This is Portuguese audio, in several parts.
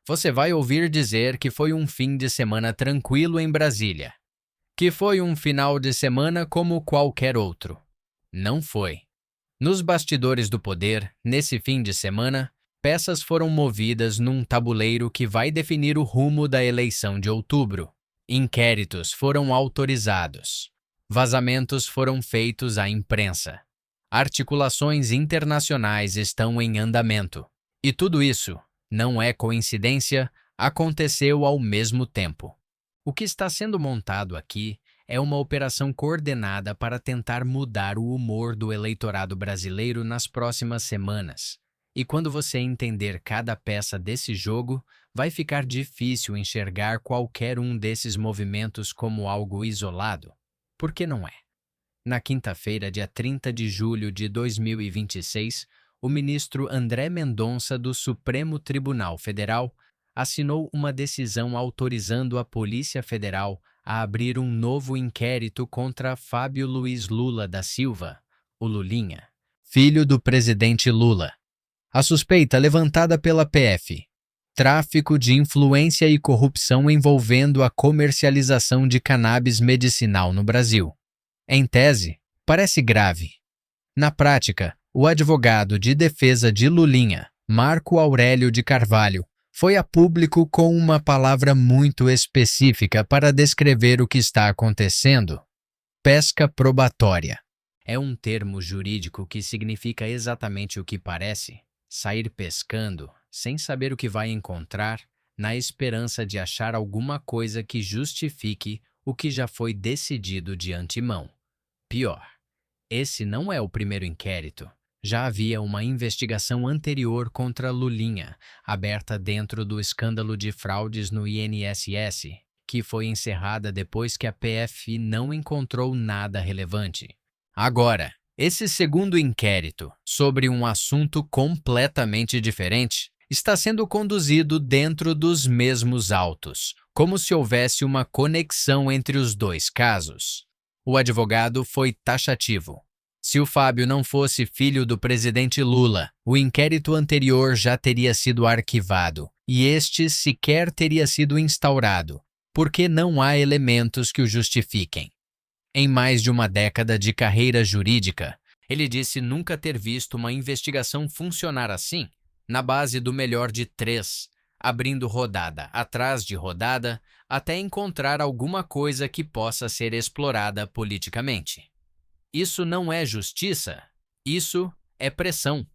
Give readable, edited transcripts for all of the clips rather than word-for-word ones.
Você vai ouvir dizer que foi um fim de semana tranquilo em Brasília, que foi um final de semana como qualquer outro. Não foi. Nos bastidores do poder, nesse fim de semana, peças foram movidas num tabuleiro que vai definir o rumo da eleição de outubro. Inquéritos foram autorizados. Vazamentos foram feitos à imprensa. Articulações internacionais estão em andamento. E tudo isso, não é coincidência, aconteceu ao mesmo tempo. O que está sendo montado aqui é uma operação coordenada para tentar mudar o humor do eleitorado brasileiro nas próximas semanas. E quando você entender cada peça desse jogo, vai ficar difícil enxergar qualquer um desses movimentos como algo isolado. Por que não é? Na quinta-feira, dia 30 de julho de 2026, o ministro André Mendonça do Supremo Tribunal Federal assinou uma decisão autorizando a Polícia Federal a abrir um novo inquérito contra Fábio Luiz Lula da Silva, o Lulinha, filho do presidente Lula. A suspeita levantada pela PF: tráfico de influência e corrupção envolvendo a comercialização de cannabis medicinal no Brasil. Em tese, parece grave. Na prática, o advogado de defesa de Lulinha, Marco Aurélio de Carvalho, foi a público com uma palavra muito específica para descrever o que está acontecendo: pesca probatória. É um termo jurídico que significa exatamente o que parece: sair pescando, sem saber o que vai encontrar, na esperança de achar alguma coisa que justifique o que já foi decidido de antemão. Pior, esse não é o primeiro inquérito. Já havia uma investigação anterior contra Lulinha, aberta dentro do escândalo de fraudes no INSS, que foi encerrada depois que a PF não encontrou nada relevante. Agora, esse segundo inquérito, sobre um assunto completamente diferente, está sendo conduzido dentro dos mesmos autos, como se houvesse uma conexão entre os dois casos. O advogado foi taxativo. Se o Fábio não fosse filho do presidente Lula, o inquérito anterior já teria sido arquivado e este sequer teria sido instaurado, porque não há elementos que o justifiquem. Em mais de uma década de carreira jurídica, ele disse nunca ter visto uma investigação funcionar assim, na base do melhor de três, abrindo rodada atrás de rodada, até encontrar alguma coisa que possa ser explorada politicamente. Isso não é justiça, isso é pressão.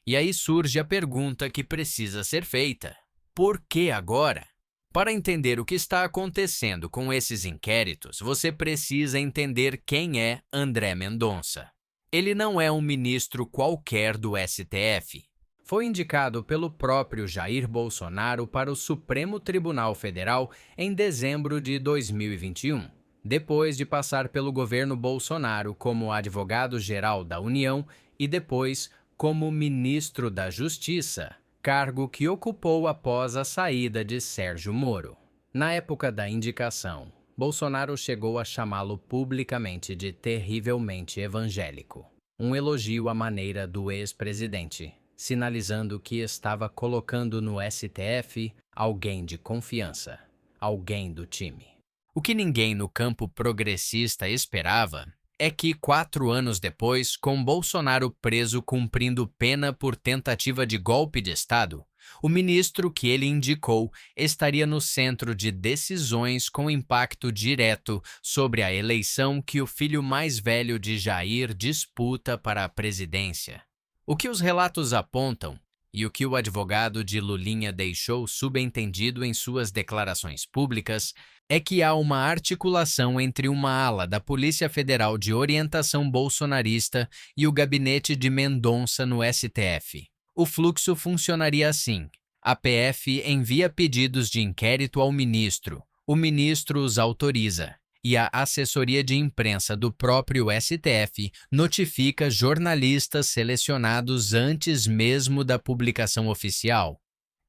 E aí surge a pergunta que precisa ser feita: por que agora? Para entender o que está acontecendo com esses inquéritos, você precisa entender quem é André Mendonça. Ele não é um ministro qualquer do STF. Foi indicado pelo próprio Jair Bolsonaro para o Supremo Tribunal Federal em dezembro de 2021, depois de passar pelo governo Bolsonaro como advogado-geral da União e depois como ministro da Justiça, cargo que ocupou após a saída de Sérgio Moro. Na época da indicação, Bolsonaro chegou a chamá-lo publicamente de terrivelmente evangélico, um elogio à maneira do ex-presidente, sinalizando que estava colocando no STF alguém de confiança, alguém do time. O que ninguém no campo progressista esperava é que, 4 anos depois, com Bolsonaro preso cumprindo pena por tentativa de golpe de Estado, o ministro que ele indicou estaria no centro de decisões com impacto direto sobre a eleição que o filho mais velho de Jair disputa para a presidência. O que os relatos apontam, e o que o advogado de Lulinha deixou subentendido em suas declarações públicas, é que há uma articulação entre uma ala da Polícia Federal de orientação bolsonarista e o gabinete de Mendonça no STF. O fluxo funcionaria assim: a PF envia pedidos de inquérito ao ministro, o ministro os autoriza, e a assessoria de imprensa do próprio STF notifica jornalistas selecionados antes mesmo da publicação oficial.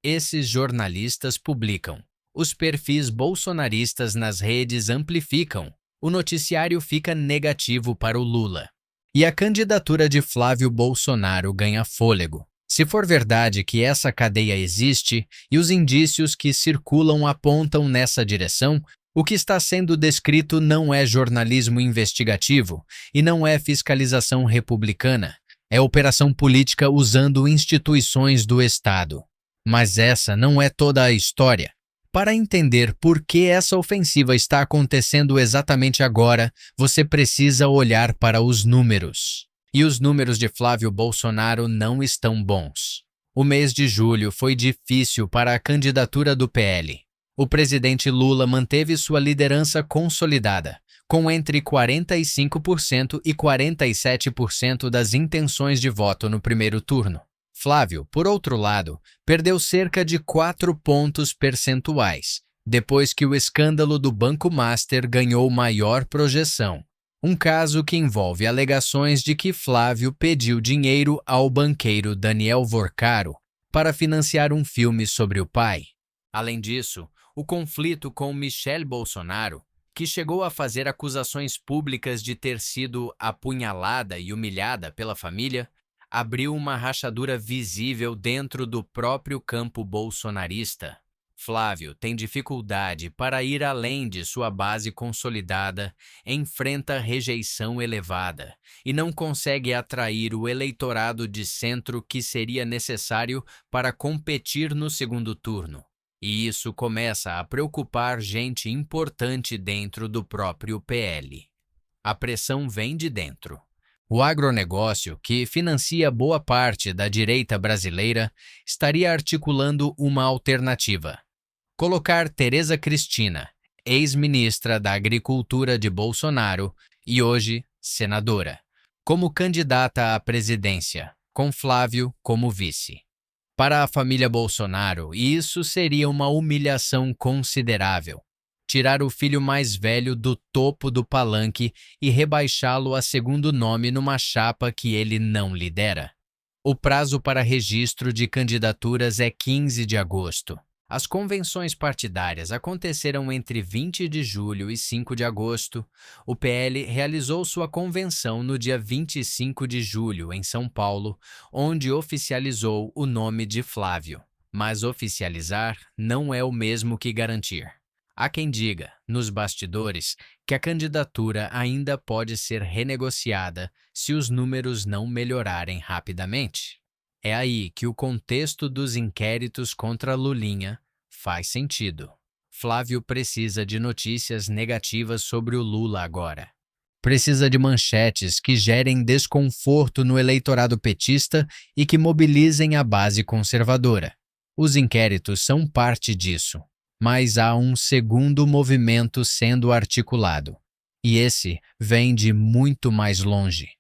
Esses jornalistas publicam. Os perfis bolsonaristas nas redes amplificam. O noticiário fica negativo para o Lula. E a candidatura de Flávio Bolsonaro ganha fôlego. Se for verdade que essa cadeia existe e os indícios que circulam apontam nessa direção, o que está sendo descrito não é jornalismo investigativo e não é fiscalização republicana. É operação política usando instituições do Estado. Mas essa não é toda a história. Para entender por que essa ofensiva está acontecendo exatamente agora, você precisa olhar para os números. E os números de Flávio Bolsonaro não estão bons. O mês de julho foi difícil para a candidatura do PL. O presidente Lula manteve sua liderança consolidada, com entre 45% e 47% das intenções de voto no primeiro turno. Flávio, por outro lado, perdeu cerca de 4 pontos percentuais, depois que o escândalo do Banco Master ganhou maior projeção. Um caso que envolve alegações de que Flávio pediu dinheiro ao banqueiro Daniel Vorcaro para financiar um filme sobre o pai. Além disso, o conflito com Michele Bolsonaro, que chegou a fazer acusações públicas de ter sido apunhalada e humilhada pela família, abriu uma rachadura visível dentro do próprio campo bolsonarista. Flávio tem dificuldade para ir além de sua base consolidada, enfrenta rejeição elevada e não consegue atrair o eleitorado de centro que seria necessário para competir no segundo turno. E isso começa a preocupar gente importante dentro do próprio PL. A pressão vem de dentro. O agronegócio, que financia boa parte da direita brasileira, estaria articulando uma alternativa. Colocar Tereza Cristina, ex-ministra da Agricultura de Bolsonaro e hoje senadora, como candidata à presidência, com Flávio como vice. Para a família Bolsonaro, isso seria uma humilhação considerável. Tirar o filho mais velho do topo do palanque e rebaixá-lo a segundo nome numa chapa que ele não lidera. O prazo para registro de candidaturas é 15 de agosto. As convenções partidárias aconteceram entre 20 de julho e 5 de agosto. O PL realizou sua convenção no dia 25 de julho, em São Paulo, onde oficializou o nome de Flávio. Mas oficializar não é o mesmo que garantir. Há quem diga, nos bastidores, que a candidatura ainda pode ser renegociada se os números não melhorarem rapidamente. É aí que o contexto dos inquéritos contra Lulinha faz sentido. Flávio precisa de notícias negativas sobre o Lula agora. Precisa de manchetes que gerem desconforto no eleitorado petista e que mobilizem a base conservadora. Os inquéritos são parte disso. Mas há um segundo movimento sendo articulado, e esse vem de muito mais longe.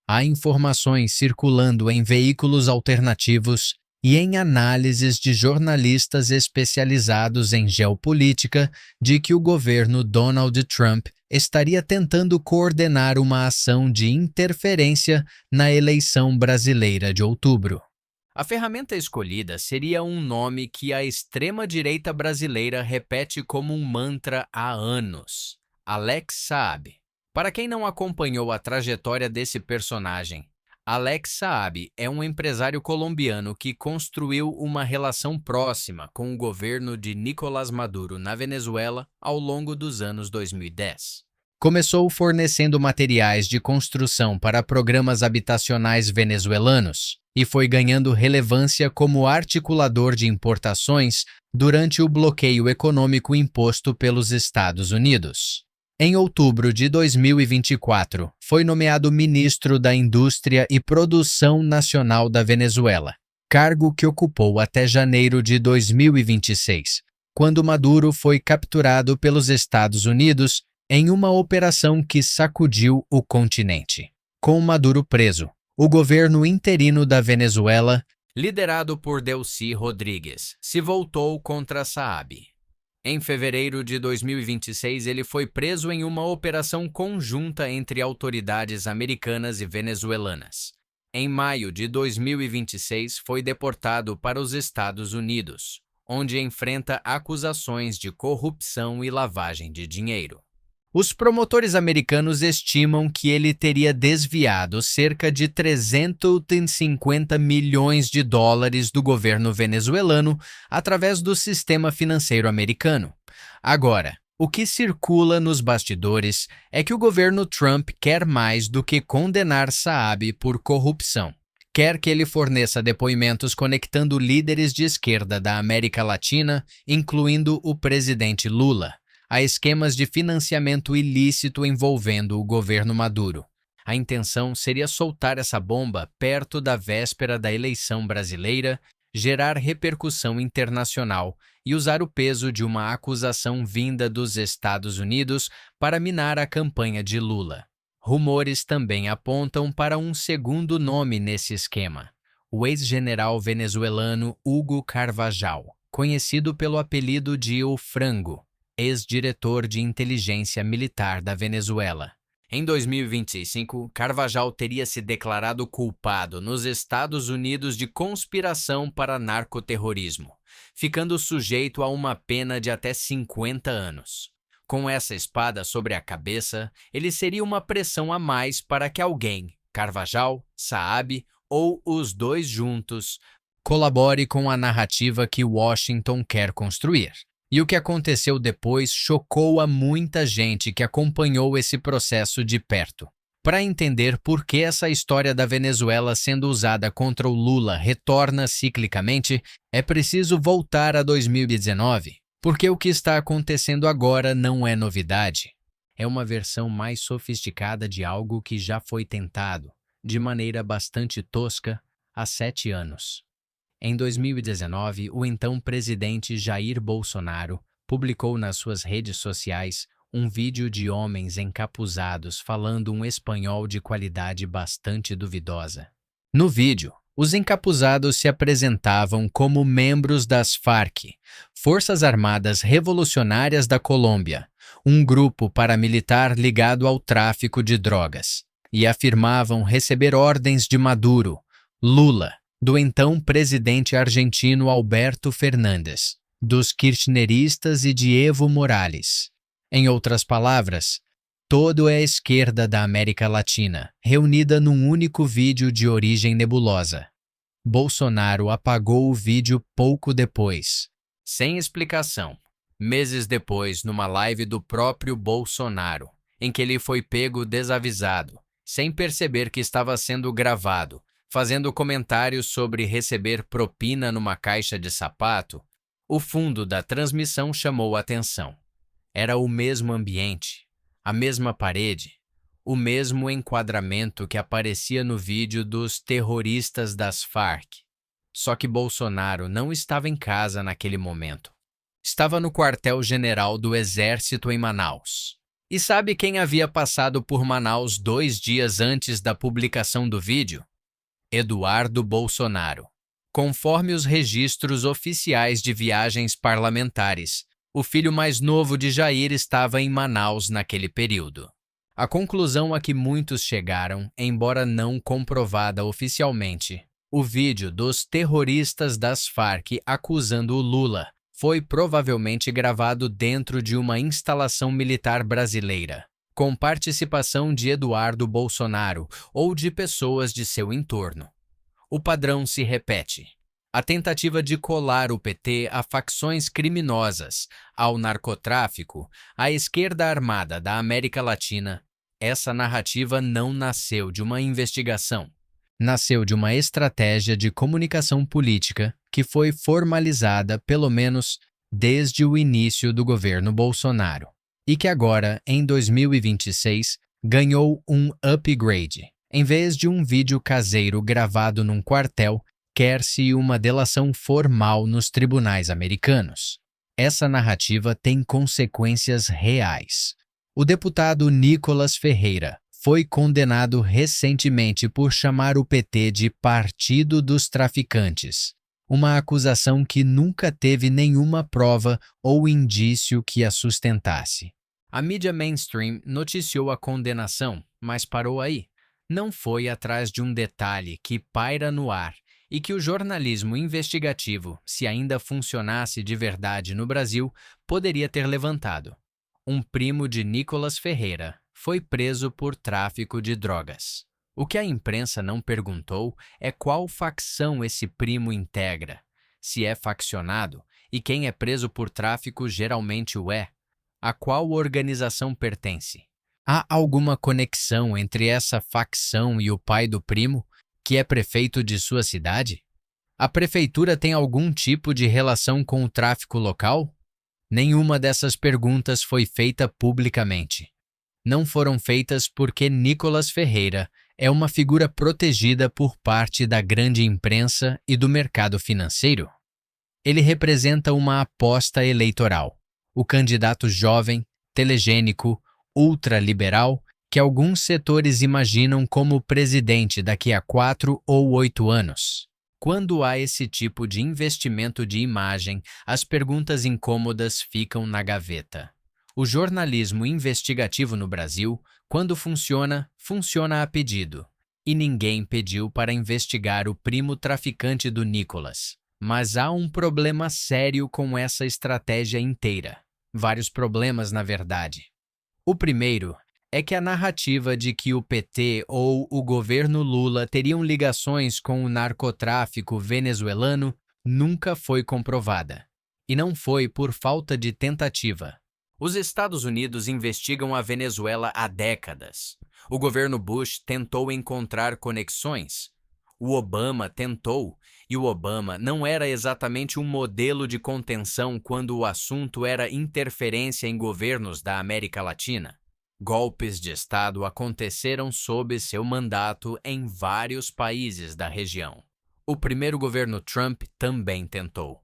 Há informações circulando em veículos alternativos e em análises de jornalistas especializados em geopolítica de que o governo Donald Trump estaria tentando coordenar uma ação de interferência na eleição brasileira de outubro. A ferramenta escolhida seria um nome que a extrema-direita brasileira repete como um mantra há anos: Alex Saab. Para quem não acompanhou a trajetória desse personagem, Alex Saab é um empresário colombiano que construiu uma relação próxima com o governo de Nicolás Maduro na Venezuela ao longo dos anos 2010. Começou fornecendo materiais de construção para programas habitacionais venezuelanos e foi ganhando relevância como articulador de importações durante o bloqueio econômico imposto pelos Estados Unidos. Em outubro de 2024, foi nomeado ministro da Indústria e Produção Nacional da Venezuela, cargo que ocupou até janeiro de 2026, quando Maduro foi capturado pelos Estados Unidos em uma operação que sacudiu o continente. Com Maduro preso, o governo interino da Venezuela, liderado por Delcy Rodrigues, se voltou contra Saab. Em fevereiro de 2026, ele foi preso em uma operação conjunta entre autoridades americanas e venezuelanas. Em maio de 2026, foi deportado para os Estados Unidos, onde enfrenta acusações de corrupção e lavagem de dinheiro. Os promotores americanos estimam que ele teria desviado cerca de 350 milhões de dólares do governo venezuelano através do sistema financeiro americano. Agora, o que circula nos bastidores é que o governo Trump quer mais do que condenar Saab por corrupção. Quer que ele forneça depoimentos conectando líderes de esquerda da América Latina, incluindo o presidente Lula, a esquemas de financiamento ilícito envolvendo o governo Maduro. A intenção seria soltar essa bomba perto da véspera da eleição brasileira, gerar repercussão internacional e usar o peso de uma acusação vinda dos Estados Unidos para minar a campanha de Lula. Rumores também apontam para um segundo nome nesse esquema: o ex-general venezuelano Hugo Carvajal, conhecido pelo apelido de O Frango, ex-diretor de inteligência militar da Venezuela. Em 2025, Carvajal teria se declarado culpado nos Estados Unidos de conspiração para narcoterrorismo, ficando sujeito a uma pena de até 50 anos. Com essa espada sobre a cabeça, ele seria uma pressão a mais para que alguém, Carvajal, Saab ou os dois juntos, colabore com a narrativa que Washington quer construir. E o que aconteceu depois chocou a muita gente que acompanhou esse processo de perto. Para entender por que essa história da Venezuela sendo usada contra o Lula retorna ciclicamente, é preciso voltar a 2019, porque o que está acontecendo agora não é novidade. É uma versão mais sofisticada de algo que já foi tentado, de maneira bastante tosca, há 7 anos. Em 2019, o então presidente Jair Bolsonaro publicou nas suas redes sociais um vídeo de homens encapuzados falando um espanhol de qualidade bastante duvidosa. No vídeo, os encapuzados se apresentavam como membros das FARC, Forças Armadas Revolucionárias da Colômbia, um grupo paramilitar ligado ao tráfico de drogas, e afirmavam receber ordens de Maduro, Lula, do então presidente argentino Alberto Fernandes, dos kirchneristas e de Evo Morales. Em outras palavras, toda a esquerda da América Latina, reunida num único vídeo de origem nebulosa. Bolsonaro apagou o vídeo pouco depois, sem explicação. Meses depois, numa live do próprio Bolsonaro, em que ele foi pego desavisado, sem perceber que estava sendo gravado, fazendo comentários sobre receber propina numa caixa de sapato, o fundo da transmissão chamou a atenção. Era o mesmo ambiente, a mesma parede, o mesmo enquadramento que aparecia no vídeo dos terroristas das FARC. Só que Bolsonaro não estava em casa naquele momento. Estava no quartel-general do Exército em Manaus. E sabe quem havia passado por Manaus 2 dias antes da publicação do vídeo? Eduardo Bolsonaro. Conforme os registros oficiais de viagens parlamentares, o filho mais novo de Jair estava em Manaus naquele período. A conclusão a que muitos chegaram, embora não comprovada oficialmente, o vídeo dos terroristas das FARC acusando o Lula foi provavelmente gravado dentro de uma instalação militar brasileira, com participação de Eduardo Bolsonaro ou de pessoas de seu entorno. O padrão se repete. A tentativa de colar o PT a facções criminosas, ao narcotráfico, à esquerda armada da América Latina. Essa narrativa não nasceu de uma investigação. Nasceu de uma estratégia de comunicação política que foi formalizada, pelo menos, desde o início do governo Bolsonaro, e que agora, em 2026, ganhou um upgrade. Em vez de um vídeo caseiro gravado num quartel, quer-se uma delação formal nos tribunais americanos. Essa narrativa tem consequências reais. O deputado Nicolas Ferreira foi condenado recentemente por chamar o PT de Partido dos Traficantes, uma acusação que nunca teve nenhuma prova ou indício que a sustentasse. A mídia mainstream noticiou a condenação, mas parou aí. Não foi atrás de um detalhe que paira no ar e que o jornalismo investigativo, se ainda funcionasse de verdade no Brasil, poderia ter levantado. um primo de Nicolas Ferreira, foi preso por tráfico de drogas. O que a imprensa não perguntou é qual facção esse primo integra, se é faccionado, e quem é preso por tráfico geralmente o é. A qual organização pertence? Há alguma conexão entre essa facção e o pai do primo, que é prefeito de sua cidade? A prefeitura tem algum tipo de relação com o tráfico local? Nenhuma dessas perguntas foi feita publicamente. Não foram feitas porque Nicolas Ferreira é uma figura protegida por parte da grande imprensa e do mercado financeiro. Ele representa uma aposta eleitoral, o candidato jovem, telegênico, ultraliberal, que alguns setores imaginam como presidente daqui a 4 ou 8 anos. Quando há esse tipo de investimento de imagem, as perguntas incômodas ficam na gaveta. O jornalismo investigativo no Brasil, quando funciona, funciona a pedido. E ninguém pediu para investigar o primo traficante do Nicolas. Mas há um problema sério com essa estratégia inteira. Vários problemas, na verdade. O primeiro é que a narrativa de que o PT ou o governo Lula teriam ligações com o narcotráfico venezuelano nunca foi comprovada. E não foi por falta de tentativa. Os Estados Unidos investigam a Venezuela há décadas. O governo Bush tentou encontrar conexões. O Obama tentou, e o Obama não era exatamente um modelo de contenção quando o assunto era interferência em governos da América Latina. Golpes de Estado aconteceram sob seu mandato em vários países da região. O primeiro governo Trump também tentou.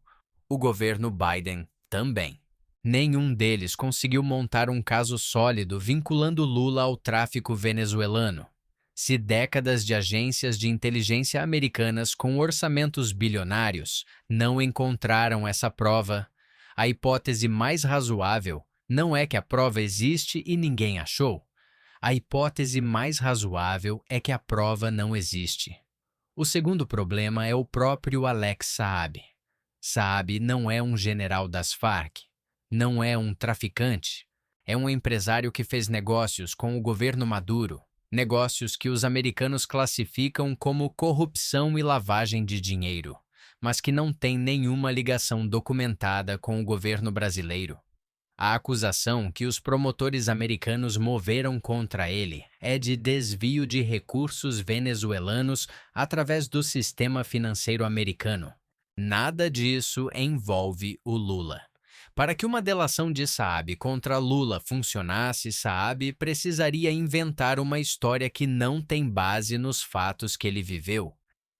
O governo Biden também. Nenhum deles conseguiu montar um caso sólido vinculando Lula ao tráfico venezuelano. Se décadas de agências de inteligência americanas com orçamentos bilionários não encontraram essa prova, a hipótese mais razoável não é que a prova existe e ninguém achou. A hipótese mais razoável é que a prova não existe. O segundo problema é o próprio Alex Saab. Saab não é um general das Farc, não é um traficante, é um empresário que fez negócios com o governo Maduro, negócios que os americanos classificam como corrupção e lavagem de dinheiro, mas que não têm nenhuma ligação documentada com o governo brasileiro. A acusação que os promotores americanos moveram contra ele é de desvio de recursos venezuelanos através do sistema financeiro americano. Nada disso envolve o Lula. Para que uma delação de Saab contra Lula funcionasse, Saab precisaria inventar uma história que não tem base nos fatos que ele viveu.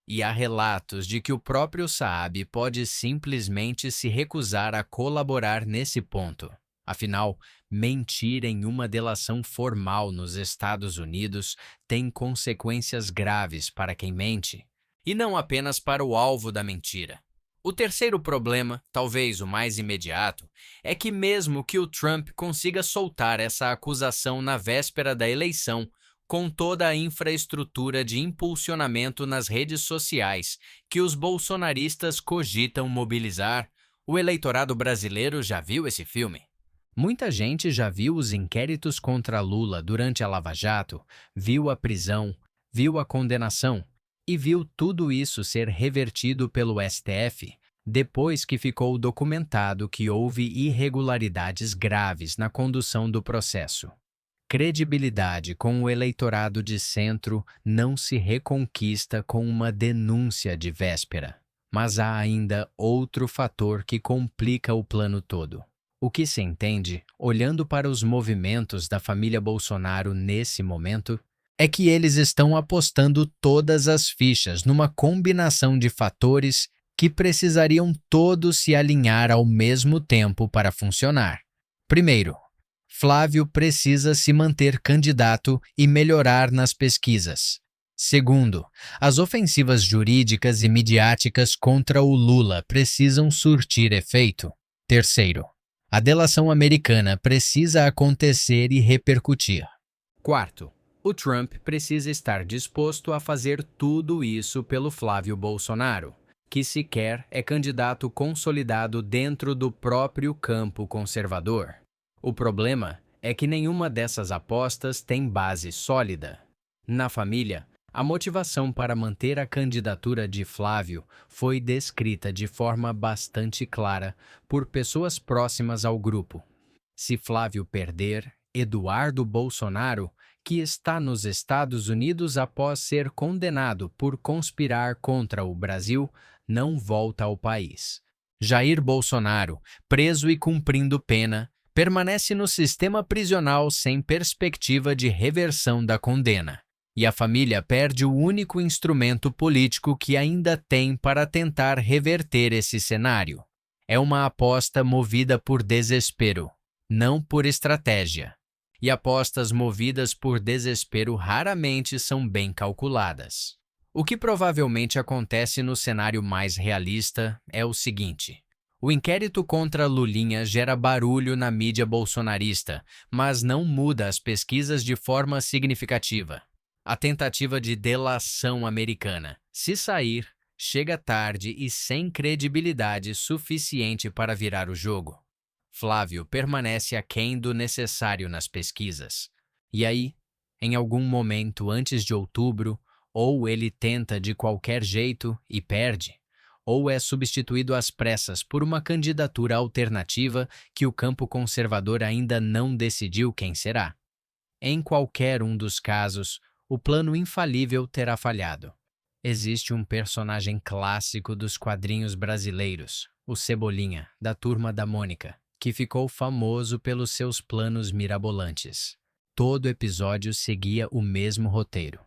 E há relatos de que o próprio Saab pode simplesmente se recusar a colaborar nesse ponto. Afinal, mentir em uma delação formal nos Estados Unidos tem consequências graves para quem mente, e não apenas para o alvo da mentira. O terceiro problema, talvez o mais imediato, é que mesmo que o Trump consiga soltar essa acusação na véspera da eleição, com toda a infraestrutura de impulsionamento nas redes sociais que os bolsonaristas cogitam mobilizar, o eleitorado brasileiro já viu esse filme. Muita gente já viu os inquéritos contra Lula durante a Lava Jato, viu a prisão, viu a condenação e viu tudo isso ser revertido pelo STF depois que ficou documentado que houve irregularidades graves na condução do processo. Credibilidade com o eleitorado de centro não se reconquista com uma denúncia de véspera, mas há ainda outro fator que complica o plano todo. O que se entende, olhando para os movimentos da família Bolsonaro nesse momento, é que eles estão apostando todas as fichas numa combinação de fatores que precisariam todos se alinhar ao mesmo tempo para funcionar. Primeiro, Flávio precisa se manter candidato e melhorar nas pesquisas. Segundo, as ofensivas jurídicas e midiáticas contra o Lula precisam surtir efeito. Terceiro, a delação americana precisa acontecer e repercutir. Quarto, o Trump precisa estar disposto a fazer tudo isso pelo Flávio Bolsonaro, que sequer é candidato consolidado dentro do próprio campo conservador. O problema é que nenhuma dessas apostas tem base sólida. Na família, a motivação para manter a candidatura de Flávio foi descrita de forma bastante clara por pessoas próximas ao grupo. Se Flávio perder, Eduardo Bolsonaro, que está nos Estados Unidos após ser condenado por conspirar contra o Brasil, não volta ao país. Jair Bolsonaro, preso e cumprindo pena, permanece no sistema prisional sem perspectiva de reversão da condena. E a família perde o único instrumento político que ainda tem para tentar reverter esse cenário. É uma aposta movida por desespero, não por estratégia. E apostas movidas por desespero raramente são bem calculadas. O que provavelmente acontece no cenário mais realista é o seguinte: o inquérito contra Lulinha gera barulho na mídia bolsonarista, mas não muda as pesquisas de forma significativa. A tentativa de delação americana, se sair, chega tarde e sem credibilidade suficiente para virar o jogo. Flávio permanece aquém do necessário nas pesquisas. E aí, em algum momento antes de outubro, ou ele tenta de qualquer jeito e perde, ou é substituído às pressas por uma candidatura alternativa que o campo conservador ainda não decidiu quem será. Em qualquer um dos casos, o plano infalível terá falhado. Existe um personagem clássico dos quadrinhos brasileiros, o Cebolinha, da Turma da Mônica, que ficou famoso pelos seus planos mirabolantes. Todo episódio seguia o mesmo roteiro.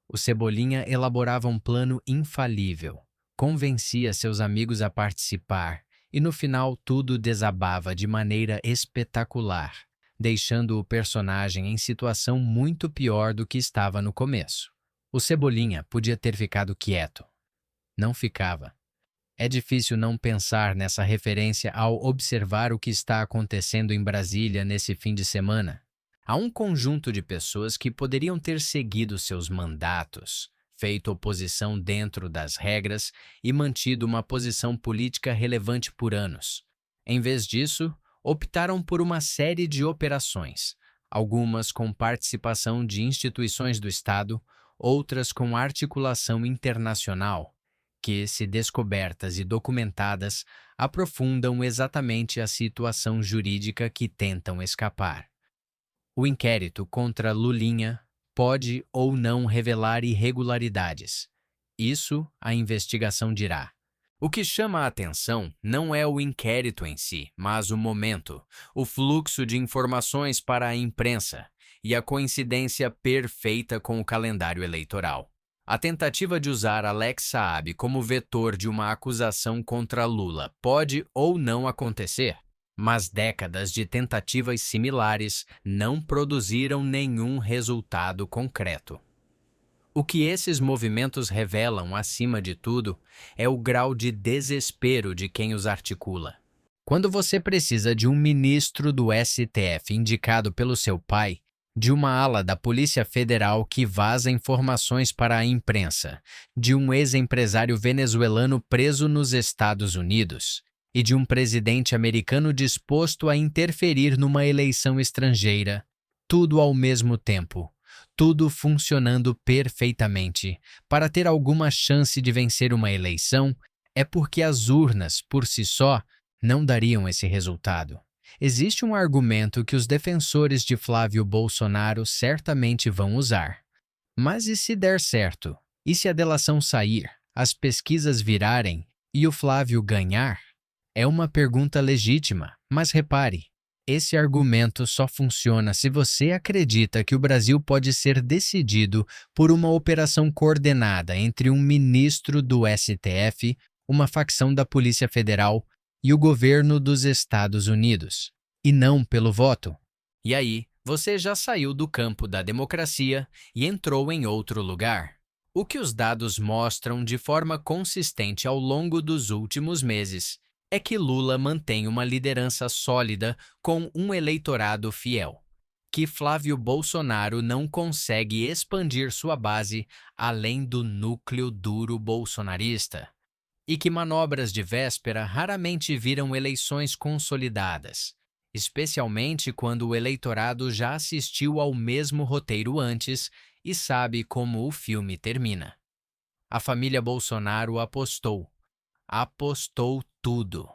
O Cebolinha elaborava um plano infalível, convencia seus amigos a participar e no final tudo desabava de maneira espetacular, deixando o personagem em situação muito pior do que estava no começo. O Cebolinha podia ter ficado quieto. Não ficava. É difícil não pensar nessa referência ao observar o que está acontecendo em Brasília nesse fim de semana. Há um conjunto de pessoas que poderiam ter seguido seus mandatos, feito oposição dentro das regras e mantido uma posição política relevante por anos. Em vez disso, optaram por uma série de operações, algumas com participação de instituições do Estado, outras com articulação internacional, que, se descobertas e documentadas, aprofundam exatamente a situação jurídica que tentam escapar. O inquérito contra Lulinha pode ou não revelar irregularidades. Isso a investigação dirá. O que chama a atenção não é o inquérito em si, mas o momento, o fluxo de informações para a imprensa e a coincidência perfeita com o calendário eleitoral. A tentativa de usar Alex Saab como vetor de uma acusação contra Lula pode ou não acontecer, mas décadas de tentativas similares não produziram nenhum resultado concreto. O que esses movimentos revelam, acima de tudo, é o grau de desespero de quem os articula. Quando você precisa de um ministro do STF indicado pelo seu pai, de uma ala da Polícia Federal que vaza informações para a imprensa, de um ex-empresário venezuelano preso nos Estados Unidos e de um presidente americano disposto a interferir numa eleição estrangeira, tudo ao mesmo tempo, tudo funcionando perfeitamente, para ter alguma chance de vencer uma eleição, é porque as urnas, por si só, não dariam esse resultado. Existe um argumento que os defensores de Flávio Bolsonaro certamente vão usar. Mas e se der certo? E se a delação sair, as pesquisas virarem e o Flávio ganhar? É uma pergunta legítima, mas repare, esse argumento só funciona se você acredita que o Brasil pode ser decidido por uma operação coordenada entre um ministro do STF, uma facção da Polícia Federal e o governo dos Estados Unidos, e não pelo voto. E aí, você já saiu do campo da democracia e entrou em outro lugar. O que os dados mostram de forma consistente ao longo dos últimos meses é que Lula mantém uma liderança sólida com um eleitorado fiel, que Flávio Bolsonaro não consegue expandir sua base além do núcleo duro bolsonarista, e que manobras de véspera raramente viram eleições consolidadas, especialmente quando o eleitorado já assistiu ao mesmo roteiro antes e sabe como o filme termina. A família Bolsonaro apostou tudo.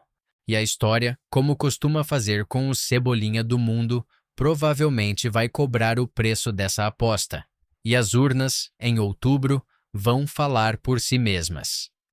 E a história, como costuma fazer com o Cebolinha do mundo, provavelmente vai cobrar o preço dessa aposta. E as urnas, em outubro, vão falar por si mesmas.